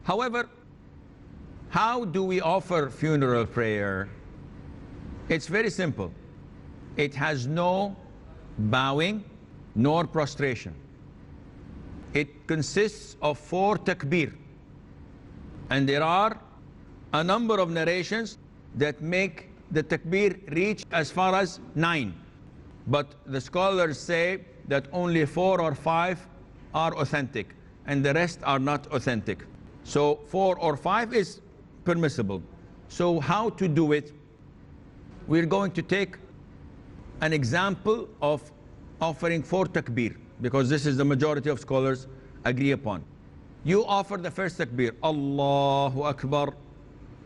However, how do we offer funeral prayer? It's very simple. It has no bowing nor prostration. It consists of 4 takbir. And there are a number of narrations that make the takbir reach as far as 9. But the scholars say that only 4 or 5 are authentic and the rest are not authentic. So 4 or 5 is permissible. So how to do it? We're going to take an example of offering 4 takbir, because this is the majority of scholars agree upon. You offer the first takbir, Allahu Akbar,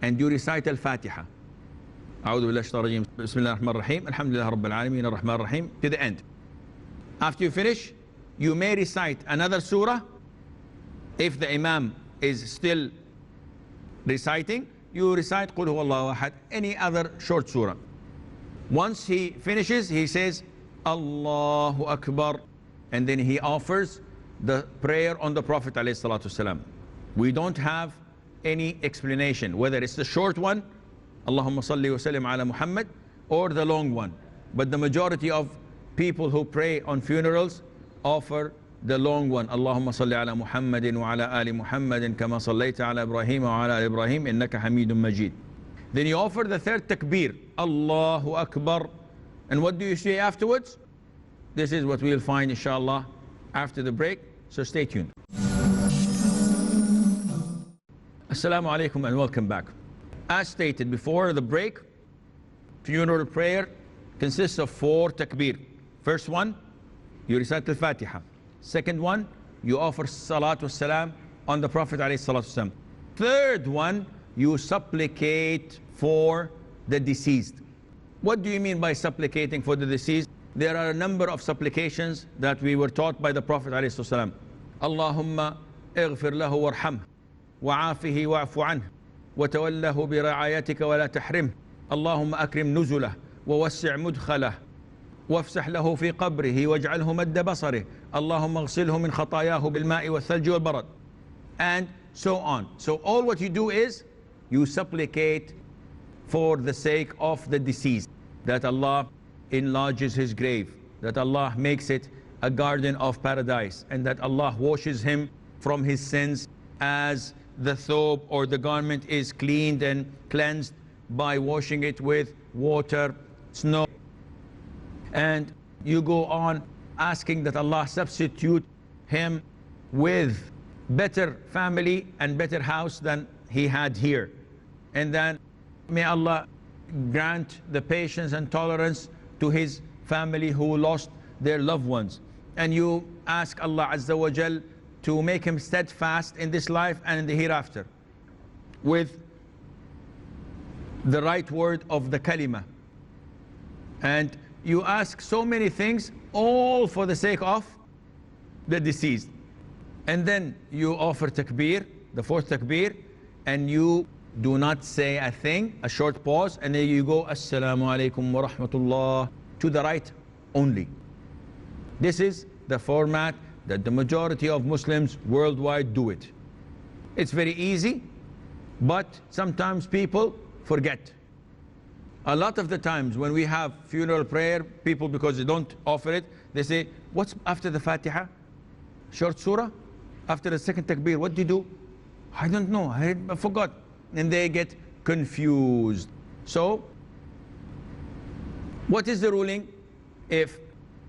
and you recite Al-Fatiha. أعوذ بالله الشيطان الرجيم بسم الله الرحمن الرحيم الحمد لله رب العالمين الرحمن الرحيم to the end. After you finish, you may recite another surah. If the Imam is still reciting, you recite Qul Huwallahu Ahad, any other short surah. Once he finishes, he says Allahu Akbar, and then he offers the prayer on the Prophet ﷺ. We don't have any explanation whether it's the short one, Allahumma salli wa sallim ala Muhammad, or the long one. But the majority of people who pray on funerals offer the long one, Allahumma salli ala Muhammadin wa ala ali Muhammadin kama sallaita ala Ibrahim wa ala ali Ibrahim innaka Hamidun Majid. Then you offer the third takbir, Allahu Akbar. And what do you say afterwards? This is what we'll find, inshallah, after the break. So stay tuned. Assalamu alaikum and welcome back. As stated before the break, funeral prayer consists of 4 takbir. First one, you recite Al-Fatiha. Second one, you offer Salatu Wassalam on the Prophet ﷺ. Third one, you supplicate for the deceased. What do you mean by supplicating for the deceased? There are a number of supplications that we were taught by the Prophet ﷺ. Allahumma اغفر له وارحمه وعافه واعف عنه وتوله برعايتك ولا تحرمه اللهم أكرم نزله ووسع مدخله وافسح له في قبره واجعله مد بصره اللهم اغسله من خطاياه بالماء والثلج والبرد, and so on. So all what you do is you supplicate for the sake of the deceased, that Allah enlarges his grave, that Allah makes it a garden of paradise, and that Allah washes him from his sins as the thobe or the garment is cleaned and cleansed by washing it with water, snow. And you go on asking that Allah substitute him with better family and better house than he had here. And then may Allah grant the patience and tolerance to his family who lost their loved ones. And you ask Allah Azza wa Jal to make him steadfast in this life and in the hereafter with the right word of the kalima. And you ask so many things, all for the sake of the deceased. And then you offer takbir, the 4th takbir, and you do not say a thing, a short pause, and then you go Assalamu alaikum wa rahmatullah to the right only. This is the format that the majority of Muslims worldwide do it. It's very easy, but sometimes people forget. A lot of the times when we have funeral prayer, people, because they don't offer it, they say, what's after the Fatiha? Short surah? After the 2nd takbir, what do you do? I don't know, I forgot. And they get confused. So, what is the ruling if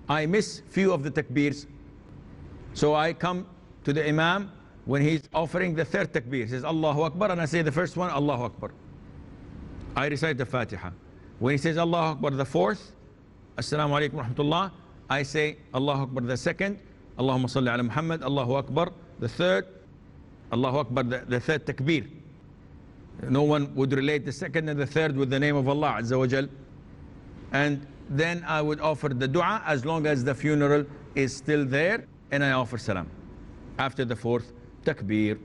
I miss few of the takbirs? So I come to the Imam when he's offering the 3rd takbir. He says Allahu Akbar, and I say the first one, Allahu Akbar. I recite the Fatiha. When he says Allahu Akbar the 4th, Assalamu alaikum wa rahmatullah, I say Allahu Akbar the 2nd, Allahumma salli ala Muhammad, Allahu Akbar the 3rd, Allahu Akbar the 3rd takbir. No one would relate the 2nd and the 3rd with the name of Allah Azza wa Jal. And then I would offer the dua as long as the funeral is still there, and I offer salam after the 4th takbir.